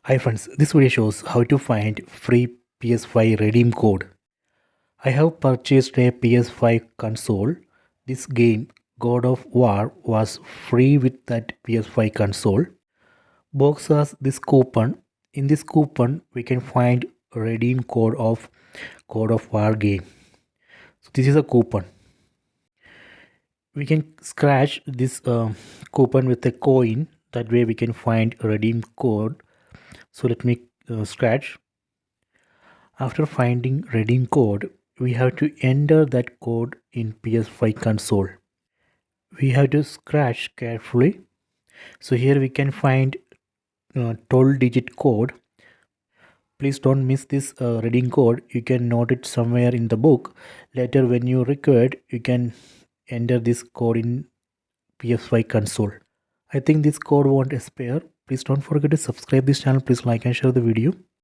Hi friends, this video shows how to find free PS5 redeem code. I have purchased a PS5 console. This game, God of War, was free with that PS5 console. Box has this coupon. In this coupon, we can find a redeem code of God of War game. So this is a coupon. We can scratch this coupon with a coin. That way we can find a redeem code. So let me scratch. After finding redeem code, we have to enter that code in PS5 console. We have to scratch carefully. So here we can find 12-digit code. Please don't miss this redeem code. You can note it somewhere in the book. Later when you require it, you can enter this code in PS5 console. I think this code won't expire. Please don't forget to subscribe this channel. Please like and share the video.